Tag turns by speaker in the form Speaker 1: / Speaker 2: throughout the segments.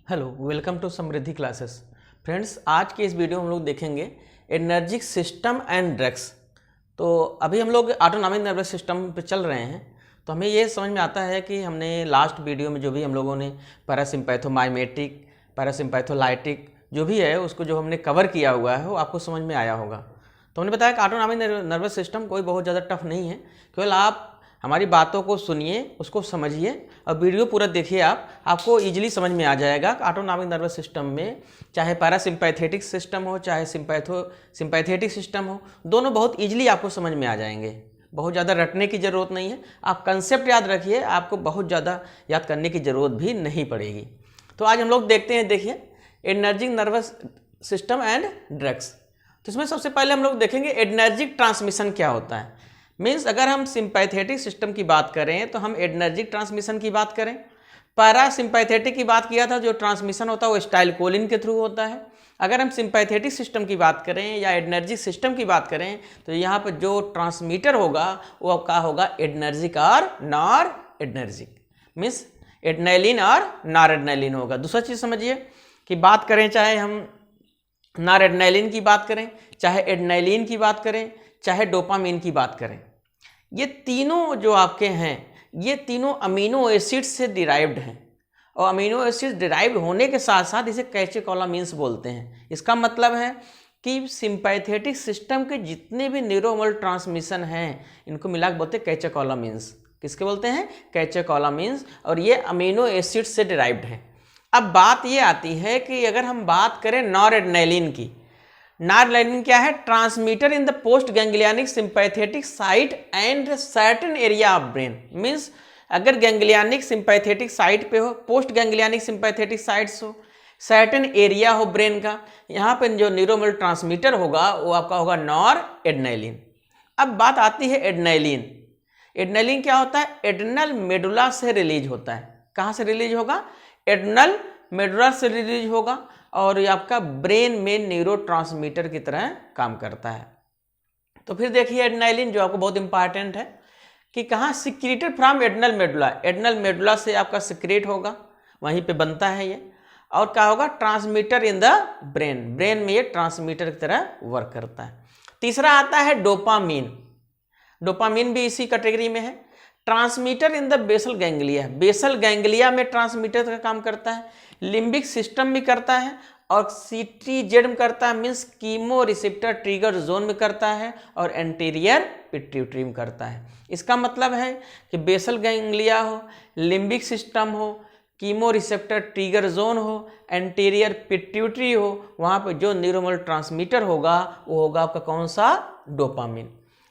Speaker 1: Hello, welcome to Samriddhi classes. Friends, आज के इस वीडियो में हम लोग देखेंगे एनर्जिक सिस्टम एंड ड्रग्स। तो अभी हम लोग ऑटोनॉमिक नर्वस सिस्टम पे चल रहे हैं, तो हमें ये समझ में आता है कि हमने लास्ट वीडियो में जो भी हम लोगों ने पैरासिम्पैथोमाइमेटिक, पैरासिम्पैथोलाइटिक जो भी है उसको जो हमने कवर किया हुआ है वो आपको समझ में आया होगा। तो हमने बताया कि ऑटोनॉमिक नर्वस सिस्टम कोई बहुत ज़्यादा टफ नहीं है, केवल आप हमारी बातों को सुनिए, उसको समझिए और वीडियो पूरा देखिए। आपको इजीली समझ में आ जाएगा कि ऑटोनॉमिक नर्वस सिस्टम में चाहे पैरासिम्पैथेटिक सिस्टम हो चाहे सिम्पैथेटिक सिस्टम हो, दोनों बहुत इजीली आपको समझ में आ जाएंगे। बहुत ज़्यादा रटने की ज़रूरत नहीं है, आप कंसेप्ट याद रखिए, आपको बहुत ज़्यादा याद करने की ज़रूरत भी नहीं पड़ेगी। तो आज हम लोग देखते हैं, देखिए energic nervous system and drugs. तो इसमें सबसे पहले हम लोग देखेंगे एनर्जिक ट्रांसमिशन क्या होता है। मीन्स अगर हम सिंपैथेटिक सिस्टम की बात करें तो हम एनर्जिक ट्रांसमिशन की बात करें। पैरासिम्पैथेटिक की बात किया था, जो ट्रांसमिशन होता है वो स्टाइलकोलिन के थ्रू होता है। अगर हम सिंपैथेटिक सिस्टम की बात करें या एनर्जिक सिस्टम की बात करें तो यहाँ पर जो ट्रांसमीटर होगा वो आपका होगा एनर्जिक और नॉर एनर्जिक। मीन्स एड्रेनालिन और नॉर एड्रेनालिन होगा। दूसरा चीज़ समझिए कि बात करें चाहे हम नॉर एड्रेनालिन की बात करें, चाहे एड्रेनालिन की बात करें, चाहे डोपामिन की बात करें, ये तीनों जो आपके हैं ये तीनों अमीनो एसिड से डिराइव्ड हैं। और अमीनो एसिड डिराइव्ड होने के साथ साथ इसे कैटेकोलामिन्स बोलते हैं। इसका मतलब है कि सिंपैथेटिक सिस्टम के जितने भी न्यूरोमल ट्रांसमिशन हैं इनको मिला के बोलते हैं कैटेकोलामिन्स। किसके बोलते हैं? कैटेकोलामिन्स। और ये अमीनो एसिड से डिराइव्ड है। अब बात ये आती है कि अगर हम बात करें नॉरएड्रेनालिन की, नॉरएड्रेनालिन क्या है? Transmitter in the post ganglionic sympathetic site and certain area of brain. Means अगर गैंग्लियनिक सिंपैथेटिक साइट पे हो, पोस्ट गैंग्लियनिक सिंपैथेटिक साइट्स हो, सर्टेन एरिया हो ब्रेन का, यहाँ पर जो न्यूरोमल ट्रांसमीटर होगा वो आपका होगा नॉरएड्रेनालिन। अब बात आती है एड्रेनालिन। एड्रेनालिन क्या होता है? एड्रेनल मेडुला से रिलीज होता है। कहाँ से रिलीज होगा? एड्रेनल मेडुला से रिलीज होगा और ये आपका ब्रेन में न्यूरोट्रांसमीटर की तरह काम करता है। तो फिर देखिए एड्रेनालिन जो आपको बहुत इंपॉर्टेंट है कि कहाँ secreted from adrenal medulla. Adrenal medulla से आपका सिक्रेट होगा, वहीं पे बनता है ये। और क्या होगा? Transmitter in the brain, brain में ये ट्रांसमीटर की तरह वर्क करता है। तीसरा आता है डोपामीन। डोपामीन भी इसी कैटेगरी में है। Transmitter in the basal ganglia, basal ganglia में ट्रांसमीटर का काम करता है। लिम्बिक सिस्टम भी करता है और सीटीजेड में करता है, means chemo receptor trigger zone में करता है और एंटीरियर पिट्यूटरी में करता है। इसका मतलब है कि बेसल गैंग्लिया हो, लिम्बिक सिस्टम हो, कीमो रिसेप्टर ट्रिगर जोन हो, एंटीरियर पिट्यूटरी हो, वहाँ पर जो न्यूरोमल ट्रांसमीटर होगा वो होगा आपका कौन सा? डोपामीन।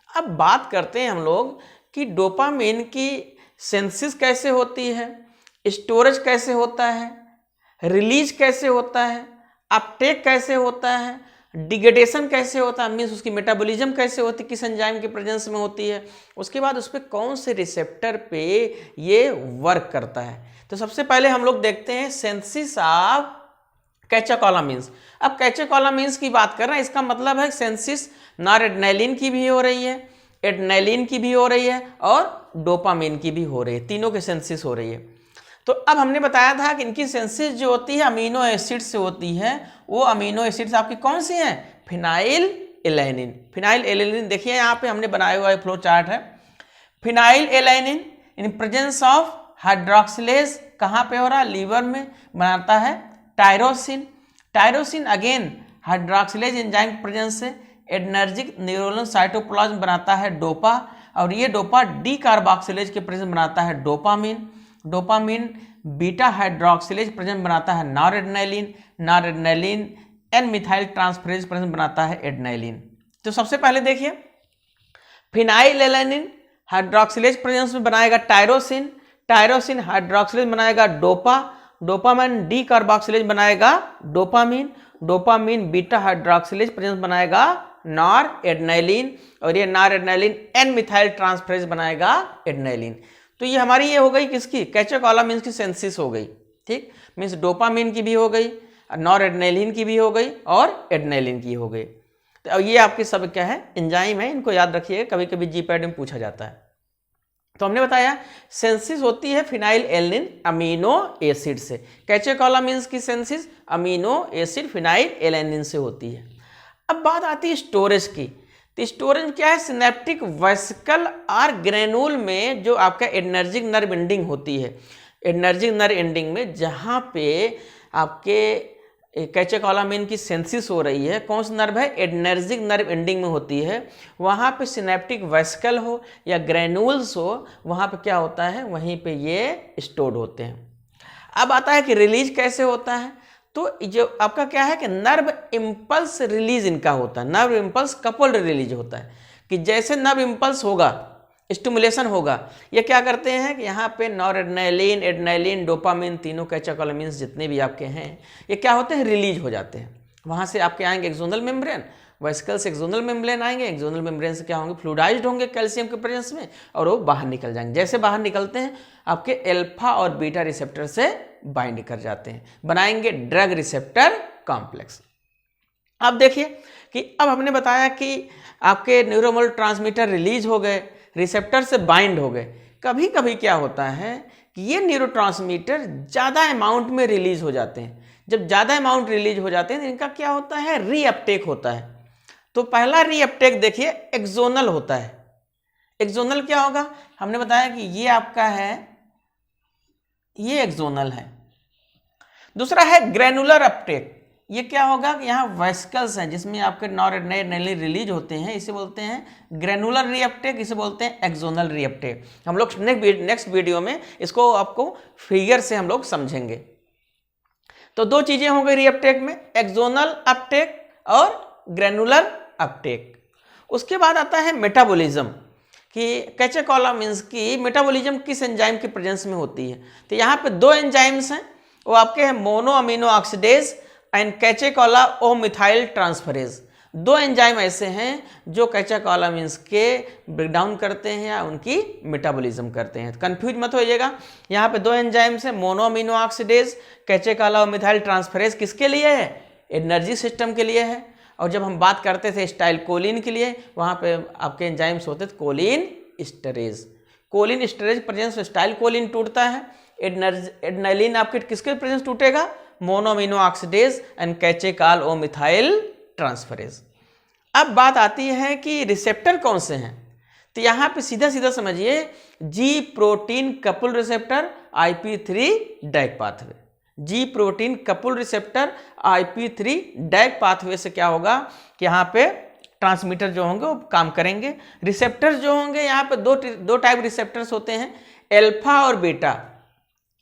Speaker 1: अब बात करते हैं हम लोग कि डोपामीन की सेंसिस कैसे होती है, स्टोरेज कैसे होता है, रिलीज कैसे होता है, अपटेक कैसे होता है, डिग्रेडेशन कैसे होता है, मीन्स उसकी मेटाबॉलिज्म कैसे होती है, किस एंजाइम के प्रेजेंस में होती है, उसके बाद उस पर कौन से रिसेप्टर पे ये वर्क करता है। तो सबसे पहले हम लोग देखते हैं सेंसिस ऑफ कैटेकोलामिन्स। अब कैटेकोलामिन्स की बात कर रहे हैं, इसका मतलब है सेंसिस नॉरएड्रेनालिन की भी हो रही है, एड्रेनालिन की भी हो रही है और डोपामिन की भी हो रही है, तीनों के सेंसिस हो रही है। तो अब हमने बताया था कि इनकी सेंसिस जो होती है अमीनो एसिड से होती है। वो अमीनो एसिड्स आपकी कौन सी हैं? Phenyl alanine. फिनाइल एलानिन देखिए यहाँ पे हमने बनाया हुआ फ्लो चार्ट है। Phenylalanine in presence of hydroxylase कहाँ पे हो रहा है? लीवर में बनाता है tyrosine. Tyrosine again hydroxylase enzyme presence से एडर्जिक न्यूरोनल साइटोप्लाज्म बनाता है डोपा, और ये डोपा डी कार्बोक्सिलेज के प्रेजेंस बनाता है dopamine. Dopamine beta hydroxylase present बनाता है noradrenaline. Noradrenaline n methyl transferase present बनाता है एड्रेनालिन। तो सबसे पहले देखिए फिनाइल एलानिन हाइड्रोक्सिलेज प्रेजेंस में बनाएगा टायरोसिन, टायरोसिन हाइड्रोक्सिलेज बनाएगा डोपा, डोपामिन डी कार्बोक्सिलेज बनाएगा dopamine, dopamine beta hydroxylase presence बनाएगा नॉरएड्रेनालिन, और ये नॉरएड्रेनालिन एन मिथाइल ट्रांसफरेज बनाएगा एड्रेनालिन। तो ये हमारी ये हो गई किसकी? कैटेकोलामिन्स की सेंसिस हो गई। ठीक, मीन्स डोपामिन की भी हो गई, नॉरएड्रेनालिन की भी हो गई और एड्रेनालिन की हो गई। तो ये आपके सब क्या है? एंजाइम है, इनको याद रखिए, कभी कभी जीपैड में पूछा जाता है। तो हमने बताया सेंसिस होती है फिनाइल एलनिन अमीनो एसिड से। कैटेकोलामिन्स की synthesis amino acid phenylalanine से होती है। अब बात आती है स्टोरेज की। तो स्टोरेज क्या है? सिनेप्टिक वेसिकल और ग्रेनुल में जो आपका एडर्जिक नर्व एंडिंग होती है, एडर्जिक नर्व एंडिंग में जहाँ पे आपके कैटेकोलामिन की सेंसिस हो रही है, कौन सा नर्व है? एडर्जिक नर्व एंडिंग में होती है। वहाँ पे सिनेप्टिक वेसिकल हो या ग्रेनुल्स हो, वहाँ पे क्या होता है? वहीं पे ये स्टोर्ड होते हैं। अब आता है कि रिलीज कैसे होता है। तो जो आपका क्या है कि नर्व इम्पल्स रिलीज इनका होता है। नर्व इम्पल्स कपल्ड रिलीज होता है कि जैसे नर्व इम्पल्स होगा, स्टिमुलेशन होगा, ये क्या करते हैं कि यहाँ पे नॉरएड्रेनालिन, एड्रेनालिन, डोपामिन, तीनों कैटेकोलामिन्स जितने भी आपके हैं, ये क्या होते हैं? रिलीज हो जाते हैं। वहाँ से आपके आएंगे एक्सोनल मेम्ब्रेन, वेसिकल से एक्सोनल मेम्ब्रेन आएंगे, एक्सोनल मेम्ब्रेन से क्या होंगे? फ्लूइडाइज्ड होंगे कैल्शियम के प्रेजेंस में, और वो बाहर निकल जाएंगे। जैसे बाहर निकलते हैं आपके अल्फा और बीटा रिसेप्टर से बाइंड कर जाते हैं, बनाएंगे ड्रग रिसेप्टर कॉम्प्लेक्स। अब देखिए कि अब हमने बताया कि आपके न्यूरोट्रांसमीटर रिलीज हो गए, रिसेप्टर से बाइंड हो गए। कभी कभी क्या होता है कि ये न्यूरोट्रांसमीटर ज़्यादा अमाउंट में रिलीज हो जाते हैं। जब ज़्यादा अमाउंट रिलीज हो जाते हैं तो इनका क्या होता है? रीअपटेक होता है। तो पहला रीअपटेक देखिए एक्सोनल होता है। एक्सोनल क्या होगा? हमने बताया कि ये आपका है, ये एक्सोनल है। दूसरा है ग्रेनुलर अपटेक। ये क्या होगा कि यहाँ वेसिकल्स हैं जिसमें आपके नॉरएड्रेनालिन रिलीज होते हैं, इसे बोलते हैं ग्रेनुलर रीअपटेक, इसे बोलते हैं एक्सोनल रीअपटेक। हम लोग नेक्स्ट वीडियो में इसको आपको फिगर से हम लोग समझेंगे। तो दो चीजें हो गई रीअपटेक में, एक्सोनल अपटेक और ग्रेनुलर अपटेक। उसके बाद आता है मेटाबॉलिज्म कि कैटेकोलामिन्स की मेटाबॉलिज्म किस एंजाइम के प्रेजेंस में होती है। तो यहाँ पे दो एंजाइम्स हैं, वो आपके हैं mono amino oxidase and catechol O methyl transferase. दो एंजाइम ऐसे हैं जो कैटेकोलामिन्स के ब्रेकडाउन करते हैं या उनकी मेटाबॉलिज्म करते हैं। कंफ्यूज मत होइएगा, यहाँ पे दो एंजाइम्स हैं, mono amino oxidase, कैटेकोला O methyl transferase. किसके लिए है? एनर्जी सिस्टम के लिए है। और जब हम बात करते थे स्टाइल कोलिन के लिए, वहाँ पे आपके एंजाइम्स होते थे cholinesterase. Cholinesterase presence में स्टाइल कोलिन टूटता है। एड्रेनालिन आपके किसके प्रेजेंस टूटेगा? Mono amino oxidase and catechol o methyl transferase. अब बात आती है कि रिसेप्टर कौन से हैं। तो यहाँ पे सीधा सीधा समझिए, G protein couple receptor, IP3 DAG pathway. G protein couple receptor IP3 DAG pathway से क्या होगा कि यहाँ पे ट्रांसमीटर जो होंगे वो काम करेंगे। रिसेप्टर्स जो होंगे यहाँ पे दो टाइप रिसेप्टर्स होते हैं, एल्फा और बीटा।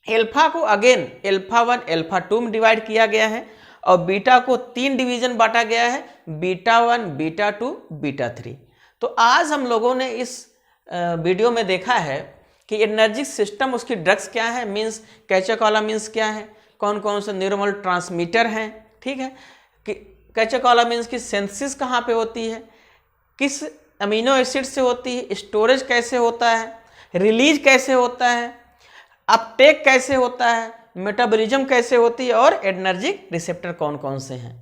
Speaker 1: एल्फा को अगेन अल्फा 1 अल्फा 2 में डिवाइड किया गया है और बीटा को 3 डिवीजन बांटा गया है, बीटा 1, बीटा 2, बीटा 3। तो आज हम लोगों ने इस वीडियो में देखा है कि एनर्जिक सिस्टम, उसकी ड्रग्स क्या है, मीन्स कैटेकोलामिन्स क्या है, कौन कौन से न्यूरोमल ट्रांसमीटर हैं, ठीक है, कि कैटेकोलामिन्स की सेंसिस कहाँ पे होती है, किस अमीनो एसिड से होती है, स्टोरेज कैसे होता है, रिलीज कैसे होता है, अपटेक कैसे होता है, मेटाबॉलिज्म कैसे होती है और एडर्जिक रिसेप्टर कौन कौन से हैं।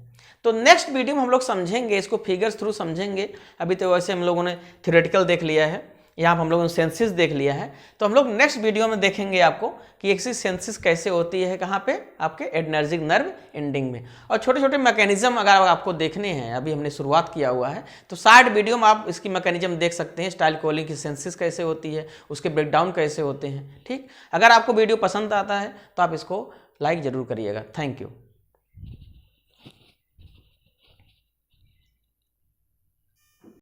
Speaker 1: तो नेक्स्ट वीडियो में हम लोग समझेंगे, इसको फिगर्स थ्रू समझेंगे। अभी तो वैसे हम लोगों ने थ्योरेटिकल देख लिया है, यहाँ पर हम लोगों ने सेंसिस देख लिया है। तो हम लोग नेक्स्ट वीडियो में देखेंगे आपको कि एक सेंसिस कैसे होती है, कहाँ पे, आपके एडर्जिक नर्व एंडिंग में। और छोटे छोटे मैकेनिज्म अगर आपको देखने हैं, अभी हमने शुरुआत किया हुआ है, तो साइड वीडियो में आप इसकी मैकेनिज्म देख सकते हैं, स्टाइल कोलिन की सेंसिस कैसे होती है, उसके ब्रेकडाउन कैसे होते हैं। ठीक, अगर आपको वीडियो पसंद आता है तो आप इसको लाइक जरूर करिएगा। Thank you.